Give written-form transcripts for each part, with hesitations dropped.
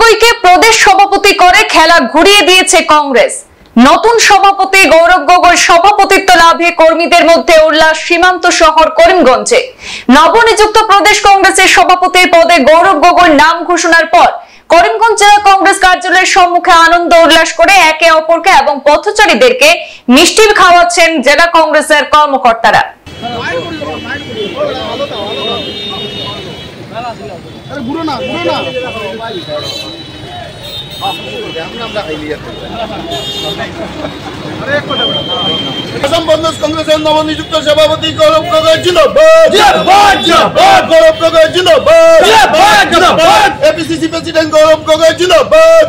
গগৈকে প্রদেশ সভাপতি করে খেলা ঘুরিয়ে দিয়েছে কংগ্রেস। নতুন সভাপতি গৌরব গগৈ সভাপতিত্ব লাভে কর্মীদের মধ্যে উল্লাস সীমান্ত শহর করিমগঞ্জে। নবনিযুক্ত প্রদেশ কংগ্রেসের সভাপতির পদে গৌরব গগৈর নাম ঘোষণার পর করিমগঞ্জ জেলা কংগ্রেস কার্যালয়ের সম্মুখে আনন্দ উল্লাস করে একে অপরকে এবং পথচারীদেরকে মিষ্টি খাওয়াচ্ছেন জেলা কংগ্রেসের কর্মকর্তারা। আসাম প্রদেশ কংগ্রেসের নবনিযুক্ত সভাপতি গৌরব গগৈ জিন্দাবাদ, গৌরব গগৈ জিন্দাবাদ, এপিসিসি প্রেসিডেন্ট গৌরব গগৈ জিন্দাবাদ,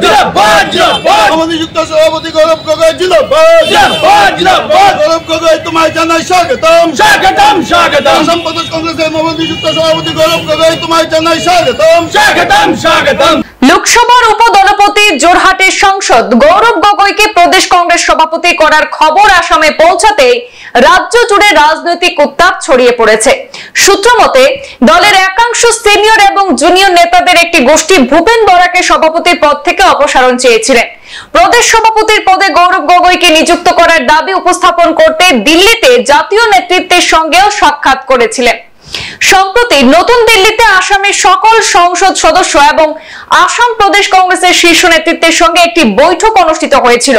নবনিযুক্ত সভাপতি গৌরব গগৈ জিন্দাবাদ, গৌরব গগৈ তোমায় জানাই স্বাগতম। আসাম প্রদেশ কংগ্রেসের নবনিযুক্ত সভাপতি গৌরব গগৈ তোমায় জানাই স্বাগতম। লোকসভার উপদলপতি জোরহাটের সাংসদ গৌরব গগৈকে প্রদেশ কংগ্রেস সভাপতি করার খবর আসামে পৌঁছাতে রাজ্য জুড়ে রাজনৈতিক উত্তাপ ছড়িয়ে পড়েছে। সূত্র মতে দলের একাংশ সিনিয়র এবং জুনিয়র নেতাদের একটি গোষ্ঠী ভূপেন বরাকে সভাপতির পদ থেকে অপসারণ চেয়েছিলেন। প্রদেশ সভাপতির পদে গৌরব গগৈকে নিযুক্ত করার দাবি উপস্থাপন করতে দিল্লিতে জাতীয় নেতৃত্বের সঙ্গেও সাক্ষাৎ করেছিলেন। সম্প্রতি নতুন দিল্লিতে আসামের সকল সংসদ সদস্য এবং আসাম প্রদেশ কংগ্রেসের শীর্ষ নেতৃত্বের সঙ্গে একটি বৈঠক অনুষ্ঠিত হয়েছিল,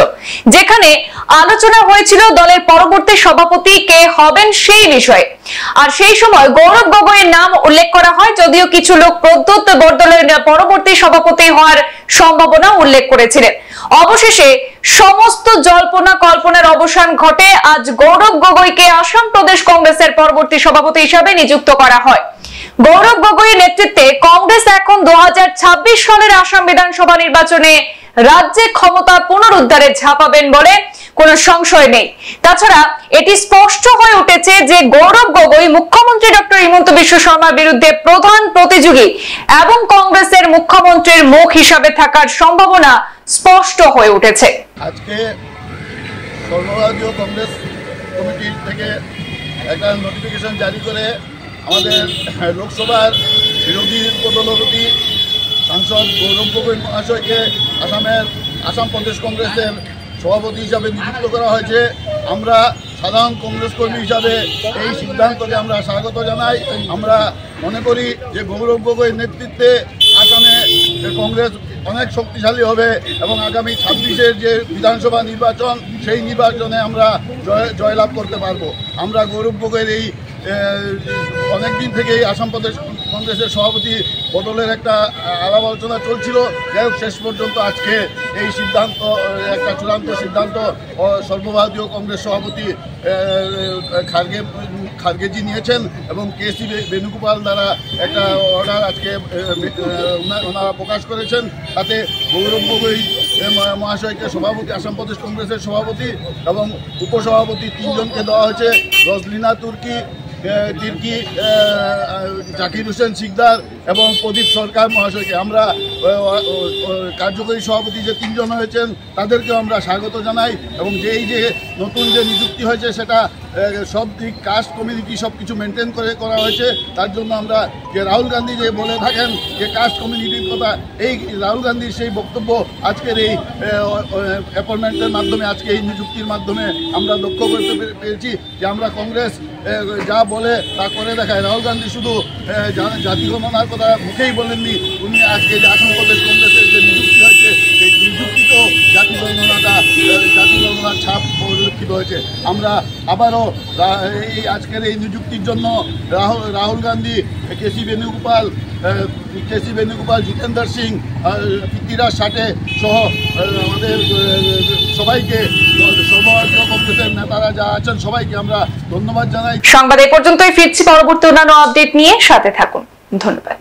যেখানে আলোচনা হয়েছিল দলের পরবর্তী সভাপতি কে হবেন সেই বিষয়ে। আর সেই সময় গৌরব গগৈয়ের নাম উল্লেখ করা হয়, যদিও কিছু লোক প্রদ্যোৎ বরদলৈর পরবর্তী সভাপতি হওয়ার সম্ভাবনা উল্লেখ করেছিলেন। অবশেষে সমস্ত জল্পনা কল্পনার অবসান ঘটে। আজ গৌরব গগৈকে আসাম প্রদেশ কংগ্রেসের পরবর্তী সভাপতি হিসাবে নিযুক্ত করা হয়। গৌরব গগৈয়ের নেতৃত্বে কংগ্রেস এখন 2026 সালের আসাম বিধানসভা নির্বাচনে রাজ্যে ক্ষমতা পুনরুদ্ধারে ঝাঁপাবেন বলে কোনো সংশয় নেই। তাছাড়া এটি স্পষ্ট হয়ে উঠেছে যে গৌরব গগৈ মুখ্যমন্ত্রী ডক্টর হিমন্ত বিশ্ব শর্মার বিরুদ্ধে প্রধান প্রতিযোগী এবং কংগ্রেসের মুখ্যমন্ত্রীর মুখ হিসাবে থাকার সম্ভাবনা স্পষ্ট হয়ে উঠেছে। আজকে সর্বভারতীয় কংগ্রেস কমিটির থেকে একটা নোটিফিকেশন জারি করে আমাদের লোকসভার বিরোধী উপদলপতি সাংসদ গৌরব গগৈ মহাশয়কে আসাম প্রদেশ কংগ্রেসের সভাপতি হিসাবে নিযুক্ত করা হয়েছে। আমরা সাধারণ কংগ্রেস কর্মী হিসাবে এই সিদ্ধান্তকে আমরা স্বাগত জানাই। আমরা মনে করি যে গৌরব গগৈর নেতৃত্বে আসামে কংগ্রেস অনেক শক্তিশালী হবে এবং আগামী 26-এর যে বিধানসভা নির্বাচন, সেই নির্বাচনে আমরা জয়লাভ করতে পারবো। আমরা গৌরব গগৈর এই অনেকদিন থেকেই আসাম প্রদেশ কংগ্রেসের সভাপতি বদলের একটা আলাপ আলোচনা চলছিল। যাই হোক, শেষ পর্যন্ত আজকে এই সিদ্ধান্ত, একটা চূড়ান্ত সিদ্ধান্ত সর্বভারতীয় কংগ্রেস সভাপতি খার্গেজি নিয়েছেন এবং কেসি বেণুগোপাল দ্বারা একটা অর্ডার আজকে ওনারা প্রকাশ করেছেন। তাতে গৌরব গগৈ মহাশয়কে সভাপতি, আসাম প্রদেশ কংগ্রেসের সভাপতি এবং উপসভাপতি 3 জনকে দেওয়া হয়েছে। রজলিনা তির্কি, জাকির হোসেন সিকদার এবং প্রদীপ সরকার মহাশয়কে আমরা কার্যকরী সভাপতি যে 3 জন হয়েছেন তাদেরকেও আমরা স্বাগত জানাই। এবং এই যে নতুন যে নিযুক্তি হয়েছে সেটা সব দিক, কাস্ট কমিউনিটি সব কিছু মেনটেন করে করা হয়েছে। তার জন্য আমরা যে রাহুল গান্ধী যে বলে থাকেন যে কাস্ট কমিউনিটির কথা, এই রাহুল গান্ধীর সেই বক্তব্য আজকের এই অ্যাপয়েন্টমেন্টের মাধ্যমে, আজকে এই নিযুক্তির মাধ্যমে আমরা লক্ষ্য করতে পেরেছি যে আমরা কংগ্রেস যা বলে তা করে দেখায়। রাহুল গান্ধী শুধু জাতি গণনার কথা মুখেই বলেননি, উনি আজকে যে আসাম প্রদেশ কংগ্রেসের যে নিযুক্তি হয়েছে সেই নিযুক্তিতেও জাতি গণনার ছাপ পরিলক্ষিত হয়েছে। আমরা আবারও এই আজকের এই নিযুক্তির জন্য রাহুল গান্ধী, কেসি বেণুগোপাল, জিতেন্দ্র সিং, পৃথ্বীরাজ সাটে সহ আমাদের সবাইকে, সর্বভারতীয় কংগ্রেসের নেতারা যা আছেন সবাইকে আমরা ধন্যবাদ জানাই। সংবাদ এই পর্যন্তই, ফিরছি পরবর্তী অন্যান্য আপডেট নিয়ে, সাথে থাকুন। ধন্যবাদ।